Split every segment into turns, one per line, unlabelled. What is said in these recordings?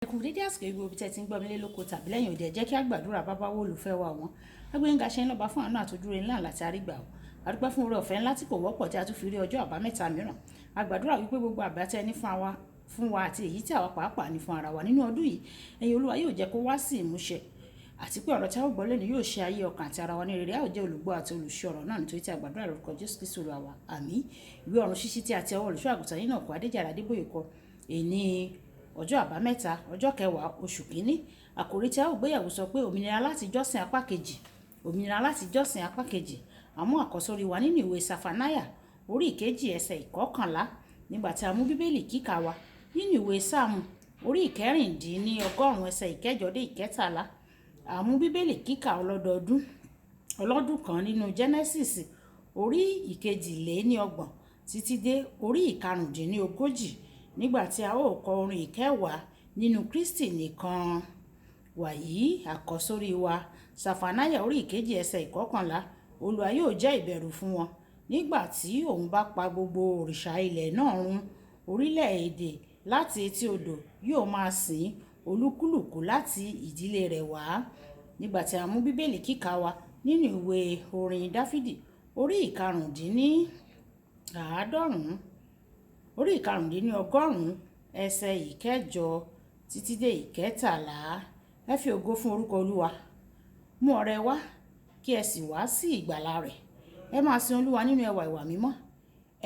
Ẹ kú dédé àsìkò gbogbo ibi tẹ́ ti ń gbọ́ mi lé lóko tàbí lẹ́yìn òde, jẹ́ kí a gbàdúrà bàbá wo olùfẹ́ wa wọn. Agbẹ́yìnga ṣe ń lọ́ba fún àánú àtọ́júre ńlá láti àrígbà o. Àdúpẹ́ fún oore ọ̀fẹ́ ńlá tí kò wọ́pọ̀ tí a tún fi rí ọjọ́ àbámẹ́ta mìíràn. A gbàdúrà wípé gbogbo àbá tẹ́ ní fún wa àti èyí tí àwa pàápàá ní fún ara wa nínú ọdún yìí, ẹ̀yin Olúwa yóò jẹ́ kó wá sí ìmúṣẹ. Àti pé ọ̀rọ̀ tí a ó gbọ́ lónìí yóò ṣe ayé ọkàn àti ara wa ní rere. A ó jẹ́ olùgbọ́ àti olùṣe ọ̀rọ̀ náà nítorí tí a gbàdúrà lórúkọ Jésù Kristi Olúwa wa. Àmín. Ìwé ọ̀run ṣíṣí tí a ti ọwọ́ olùṣọ́ àgùntàn yìí náà kọ Adéjàre Adébóyè kọ èní ọjọ́ àbámẹ́ta ọjọ́ kẹwàá oṣù kínní. Àkòrí tí a ó gbéyàwó sọ pé òmìnira láti jọ́sìn apá kejì. Òmìnira láti jọ́sìn apá kejì. Àmú àkọ́sórí wa nínú ìwé Safanáyà orí ìkejì ẹsẹ̀ ìkọkànlá nígbà tí a mú bíbélì kíkà wa nínú ìwé Sáàmù orí ìkẹrìndínlọ́gọ́rùn ẹsẹ̀ ìkẹjọ dé ìkẹtàlá. Àmú bíbélì kíkà ọlọ́dún kan nínú Genesis orí ìkejìléníọgbọ̀n títí dé orí ìkarùndínlógójì nígbà tí a ó kọ orin ìkẹwàá nínú Kristi nìkan. Wàyí àkọ́sórí wa Safanáyà orí ìkejì ẹsẹ̀ ìkọkànlá. Olúwa yóò jẹ́ ìbẹ̀rù fún wọn nígbà tí òun bá pa gbogbo òrìṣà ilẹ̀ náà run. Orílẹ̀-èdè láti etí odò yóò máa sìn olúkúlùkù láti ìdílé rẹ̀ wá. Nígbà tí a mú bíbélì kíkà wa nínú ìwé orin Dáfídì orí ìkarùndínlọ́gọ́rùn ẹsẹ̀ ìkẹjọ títí dé ìkẹtàlá. Ẹ fi ògo fún orúkọ Olúwa. Mú ọrẹ wá kí ẹ sì wá sí ìgbàlà rẹ̀. Ẹ máa sin Olúwa nínú ẹwà ìwà mímọ́.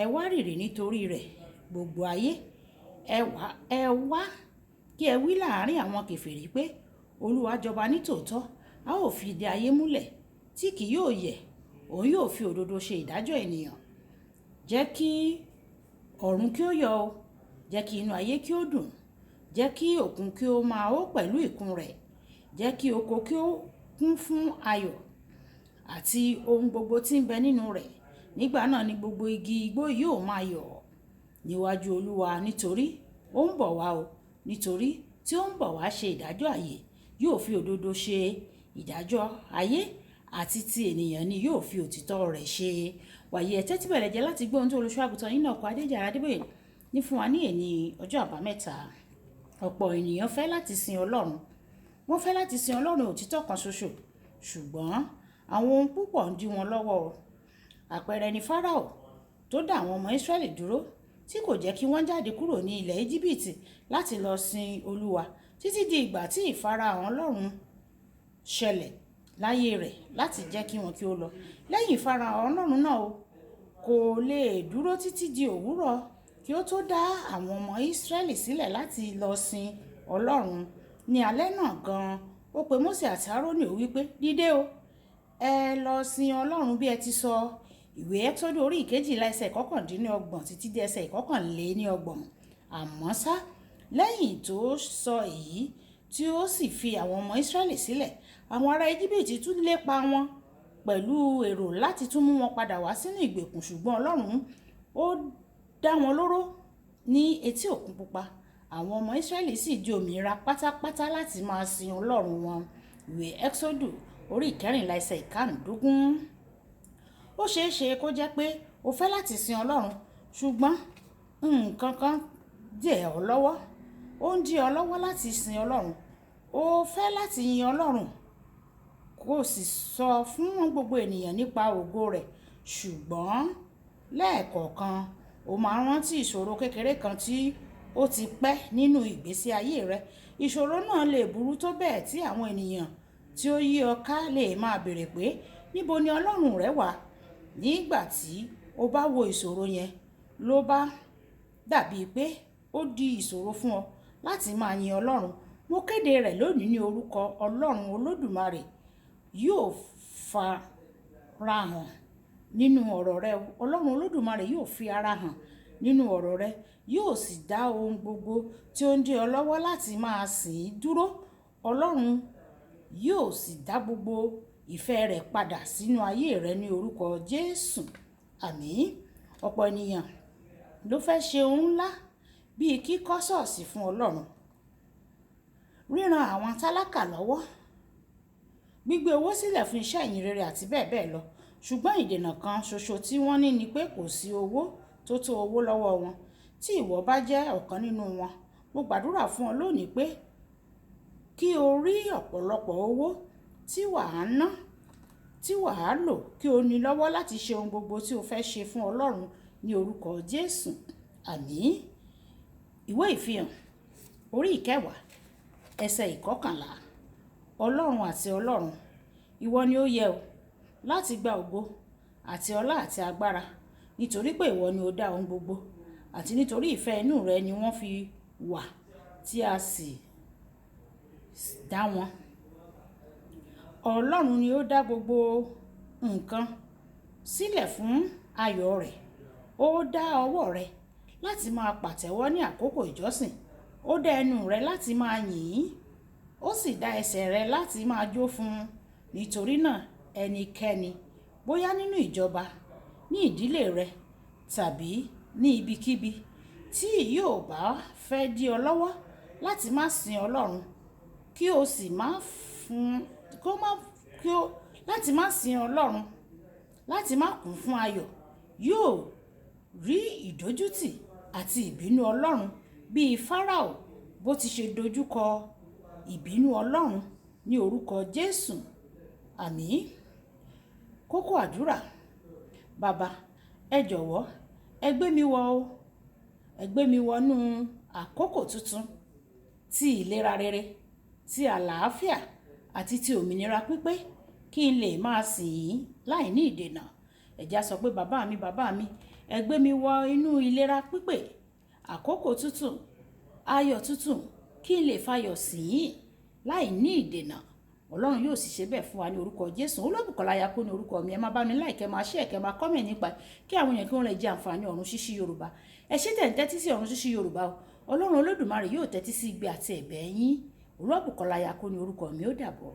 Ẹ wá rìrì nítorí rẹ̀ gbogbo ayé. Ẹ wá kí ẹ wí láàrin àwọn kèfèrí pé Olúwa jọba nítòótọ́. A ó fi ìdè ayé múlẹ̀ tí kì yóò yẹ̀. Òun yóò fi òdodo ṣe ìdájọ́ ènìyàn. Jẹ́ kí ọ̀run kí ó yọ o. Jẹ́ kí inú ayé kí ó dùn. Jẹ́ kí òkun kí ó máa hó pẹ̀lú ìkún rẹ̀. Jẹ́ kí oko kí ó kún fún ayọ̀ àti ohun gbogbo tí ń bẹ nínú rẹ̀. Nígbà náà ni gbogbo igi igbó yóò máa yọ̀ níwájú Olúwa nítorí ó ń bọ̀ wá o. Nítorí tí ó ń bọ̀ wá ṣe ìdájọ́ ayé, yóò fi òdodo ṣe ìdájọ́ ayé àti ti ènìyàn ni yóò fi òtítọ́ rẹ̀ ṣe. Wàyí ẹ tẹ́tí bẹ̀rẹ̀ jẹ́ láti gbọ́ ohun tí olùṣọ́ àgùntàn yìí náà kọ Adéjàre Adébóyè ní fún wa ní èní ọjọ́ àbámẹ́ta. Ọ̀pọ̀ ènìyàn fẹ́ láti sin Ọlọ́run. Wọ́n fẹ́ láti sin Ọlọ́run òtítọ́ kan ṣoṣo, ṣùgbọ́n àwọn ohun púpọ̀ ń dí wọn lọ́wọ́. Àpẹẹrẹ ni Fáráò tó dá àwọn ọmọ Ísírẹ́lì dúró tí kò jẹ́ kí wọ́n jáde kúrò ní ilẹ̀ Íjíbítì láti lọ sin Olúwa títí di ìgbà tí ìfarahàn Ọlọ́run ṣẹlẹ̀ láyé rẹ̀ láti jẹ́ kí wọn kí ó lọ. Lẹ́yìn ìfarahàn Ọlọ́run náà kò lè dúró títí di òwúrọ̀ kí ó tó dá àwọn ọmọ Ísírẹ́lì sílẹ̀ láti lọ sin Ọlọ́run. Ní alẹ́ náà gan-an ó pe Mósè àti Árónì ó wí pé dídé o, ẹ lọ sin Ọlọ́run bí ẹ ti sọ. Ìwé Ẹ́kísódù orí ìkejìlá ẹsẹ̀ ìkọkàndínlọ́gbọ̀n títí dé ẹsẹ̀ ìkọkànléníọgbọ̀n. Àmọ́ ṣá, lẹ́yìn tó sọ èyí tí ó sì fi àwọn ọmọ Ísírẹ́lì sílẹ̀, àwọn ará Íjíbítì tún lépa wọn pẹ̀lú èrò láti tún mú wọn padà wá sínú ìgbèkùn, ṣùgbọ́n Ọlọ́run ó dá wọn lóró ní etí òkun pupa. Àwọn ọmọ Ísírẹ́lì sì di òmìnira pátápátá láti máa sin Ọlọ́run wọn. Ìwé Ẹ́kísódù orí ìkẹrìnlá ẹsẹ̀ ìkarùndógún. Ó ṣeé ṣe kó jẹ́ pé o fẹ́ láti sin Ọlọ́run, ṣùgbọ́n nǹkan kan dè ọ́ lọ́wọ́. Ó ń dí ọ lọ́wọ́ láti sin Ọlọ́run. O fẹ́ láti yin Ọlọ́run kó sì sọ fún gbogbo ènìyàn nípa ògo rẹ̀, ṣùgbọ́n lẹ́ẹ̀kọ̀ọ̀kan o máa rántí ìṣòro kékeré kan tí ó ti pẹ́ nínú ìgbésí ayé rẹ. Ìṣòro náà lè burú tó bẹ́ẹ̀ tí àwọn ènìyàn tí ó yí ọ ká lè máa béèrè pé níbo ni Ọlọ́run rẹ wà. Nígbà tí o bá wo ìṣòro yẹn ló bá dàbí pé ó di ìṣòro fún ọ láti máa yin Ọlọ́run. Mo kéde rẹ̀ lónìí ní orúkọ Ọlọ́run Olódùmarè yóò farahàn nínú ọ̀rọ̀ rẹ. Ọlọ́run Olódùmarè yóò fi ara hàn nínú ọ̀rọ̀ rẹ, yóò sì dá ohun gbogbo tí ó ń dí ọ lọ́wọ́ láti máa sìn ín dúró. Ọlọ́run yóò sì dá gbogbo ìfẹ́ rẹ̀ padà sínú ayé rẹ ní orúkọ Jésù. Àmín. Ọ̀pọ̀ ènìyàn ló fẹ́ ṣe ohun ńlá bíi kíkọ́ ṣọ́ọ̀ṣì fún Ọlọ́run, ríran àwọn tálákà lọ́wọ́, gbígbé owó sílẹ̀ fún iṣẹ́ ìyìnrere àti bẹ́ẹ̀ bẹ́ẹ̀ lọ. Ṣùgbọ́n ìdènà kan ṣoṣo tí wọ́n ní ni pé kò sí owó tó tó owó lọ́wọ́ wọn. Tí ìwọ bá jẹ́ ọ̀kan nínú wọn, mo gbàdúrà fún ọ lónìí pé kí o rí ọ̀pọ̀lọpọ̀ owó tí wàá ná, tí wàá lò, kí o ní lọ́wọ́ láti ṣe ohun gbogbo tí o fẹ́ ṣe fún Ọlọ́run ní orúkọ Jésù. Àmín. Ìwé ìfihàn orí 10 ẹsẹ̀ 11. Ọlọ́run àti Ọlọ́run, ìwọ ni ó yẹ o láti gba ògo àti ọlá àti agbára, nítorí pé ìwọ ni ó dá ohun gbogbo, àti nítorí ìfẹ́ inú rẹ ni wọ́n fi wà tí a sì dá wọn. Ọlọ́run ni ó dá gbogbo nǹkan sílẹ̀ fún ayọ̀ rẹ̀. Ó dá ọwọ́ rẹ láti máa pàtẹ́wọ́ ní àkókò ìjọsìn. Ó dá ẹnu rẹ láti máa yìn ín. Ó sì dá ẹsẹ̀ rẹ láti máa jó fún un. Nítorí náà ẹnikẹ́ni, bóyá nínú ìjọba, ní ìdílé rẹ tàbí ní ibikíbi tí yóò bá fẹ́ dí ọ lọ́wọ́ láti má sin Ọlọ́run, kí o sì má láti má sin Ọlọ́run, láti má kún fún ayọ̀, yóò rí ìdójútì àti ìbínú Ọlọ́run bíi Fáráò bó ti ṣe dojúkọ ìbínú Ọlọ́run ní orúkọ Jésù. Àmín. Kókó àdúrà. Bàbá, ẹ jọ̀wọ́, ẹ gbé mi wọ̀ o. Ẹ gbé mi wọnú àkókò tuntun ti ìlera rere, ti àlàáfíà àti ti òmìnira pípé, kí n lè máa sìn yín láì ní ìdènà. Ẹ já sọ pé bàbá mi, ẹ gbé mi wọ inú ìlera pípé, àkókò tuntun, ayọ̀ tuntun, kí n lè fayọ̀ sìn yín láì ní ìdènà. Ọlọ́run yóò sì ṣe bẹ́ẹ̀ fún wa ní orúkọ Jésù. Olúbùkọ́lá Ayako ní orúkọ mi. Ẹ máa bá mi like, ẹ máa share, ẹ máa comment nípa kí àwọn èèyàn kí wọ́n lè jẹ àǹfààní ọ̀run ṣíṣí Yorùbá. Ẹ ṣé tẹ̀ ń tẹ́tí sí ọ̀run ṣíṣí Yorùbá o. Ọlọ́run Olódùmarè yóò tẹ́tí sí igbe àti ẹ̀bẹ̀ yín. Olúbùkọ́lá Ayako ní orúkọ mi. Ó dàbọ̀.